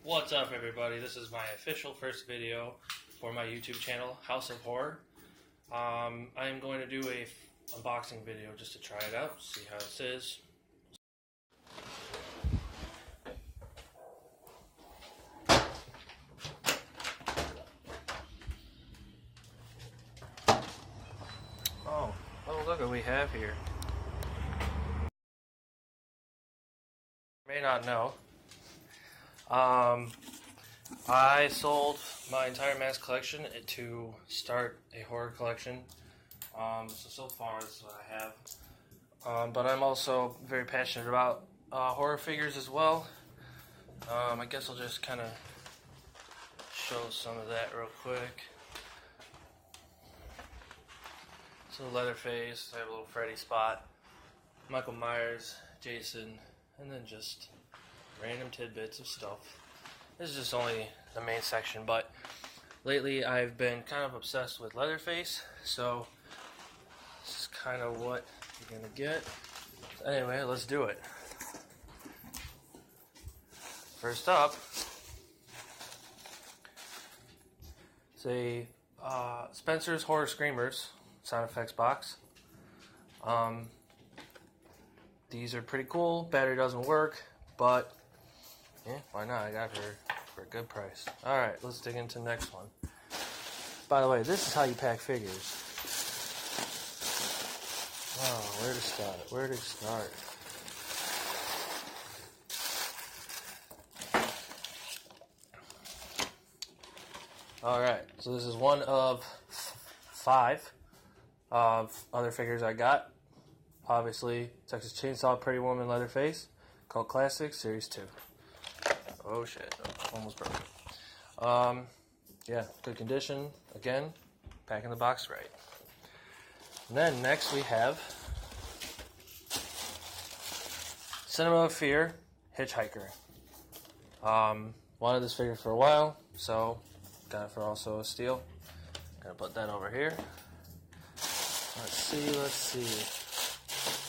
What's up, everybody? This is my official first video for my YouTube channel, House of Horror. I am going to do a unboxing video just to try it out, see how this is. Oh, look what we have here. You may not know. I sold my entire mask collection to start a horror collection. So far this is what I have. But I'm also very passionate about horror figures as well. I guess I'll just kind of show some of that real quick. So Leatherface, I have a little Freddy spot, Michael Myers, Jason, and then just random tidbits of stuff. This is just only the main section, but lately I've been kind of obsessed with Leatherface, so this is kind of what you're gonna get. So anyway, let's do it. First up, it's a Spencer's Horror Screamers sound effects box. These are pretty cool. Battery doesn't work, but yeah, why not? I got her for a good price. Alright, let's dig into the next one. By the way, this is how you pack figures. Oh, where to start? Where to start? Alright, so this is one of 5 of other figures I got. Obviously, Texas Chainsaw, Pretty Woman, Leatherface, Cult Classics, Series 2. Oh shit, almost broke. Yeah, good condition. Again, packing the box right. And then next we have Cinema of Fear, Hitchhiker. Wanted this figure for a while, so got it for also a steal. Gonna put that over here. Let's see.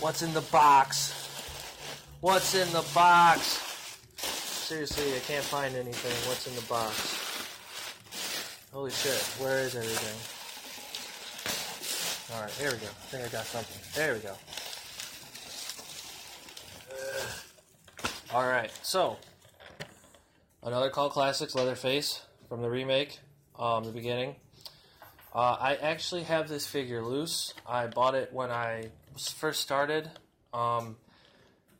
What's in the box? What's in the box? Seriously, I can't find anything. What's in the box? Holy shit, where is everything? Alright, here we go. I think I got something. There we go. Alright, so another Cult Classics Leatherface from the remake, the beginning. I actually have this figure loose. I bought it when I first started, and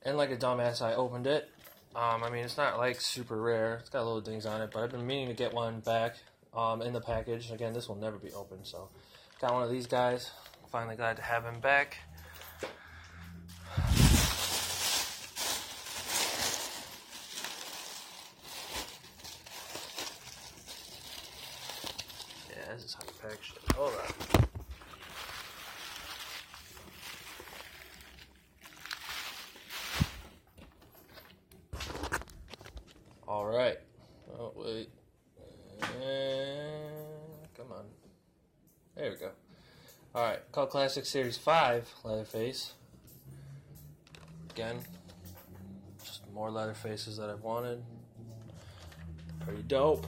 like a dumbass, I opened it. I mean, it's not like super rare. It's got little dings on it, but I've been meaning to get one back in the package. Again, this will never be opened, so got one of these guys. Finally glad to have him back. Yeah, this is how you pack shit. Hold on. Alright. Oh, wait. Come on. There we go. Alright. Cult Classic Series 5 Leatherface. Again, just more Leatherfaces that I've wanted. Pretty dope.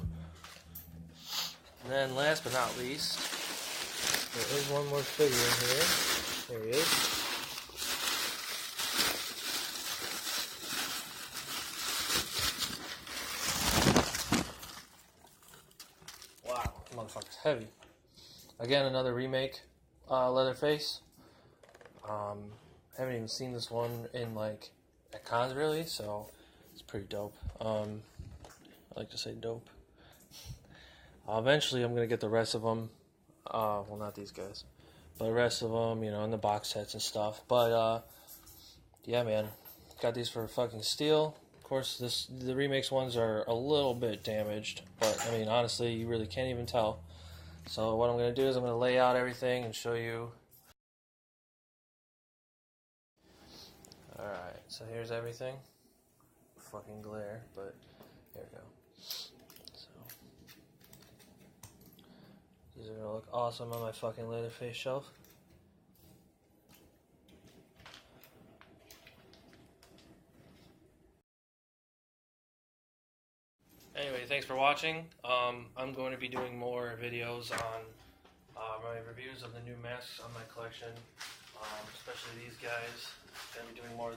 And then last but not least, there is one more figure in here. There he is. Motherfucker's heavy. Again, another remake Leatherface. Haven't even seen this one in like at cons really, so it's pretty dope. I like to say dope. Eventually I'm gonna get the rest of them. Well, not these guys, but the rest of them, you know, in the box sets and stuff. But yeah, man, got these for a fucking steal. Of course, the remakes ones are a little bit damaged, but I mean, honestly, you really can't even tell. So what I'm going to do is I'm going to lay out everything and show you. Alright, so here's everything. Fucking glare, but there we go. So these are going to look awesome on my fucking Leatherface shelf. Anyway, thanks for watching. I'm going to be doing more videos on my reviews of the new masks on my collection, especially these guys. Going to be doing more,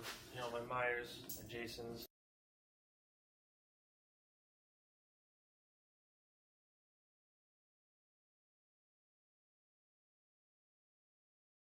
my Myers and Jasons.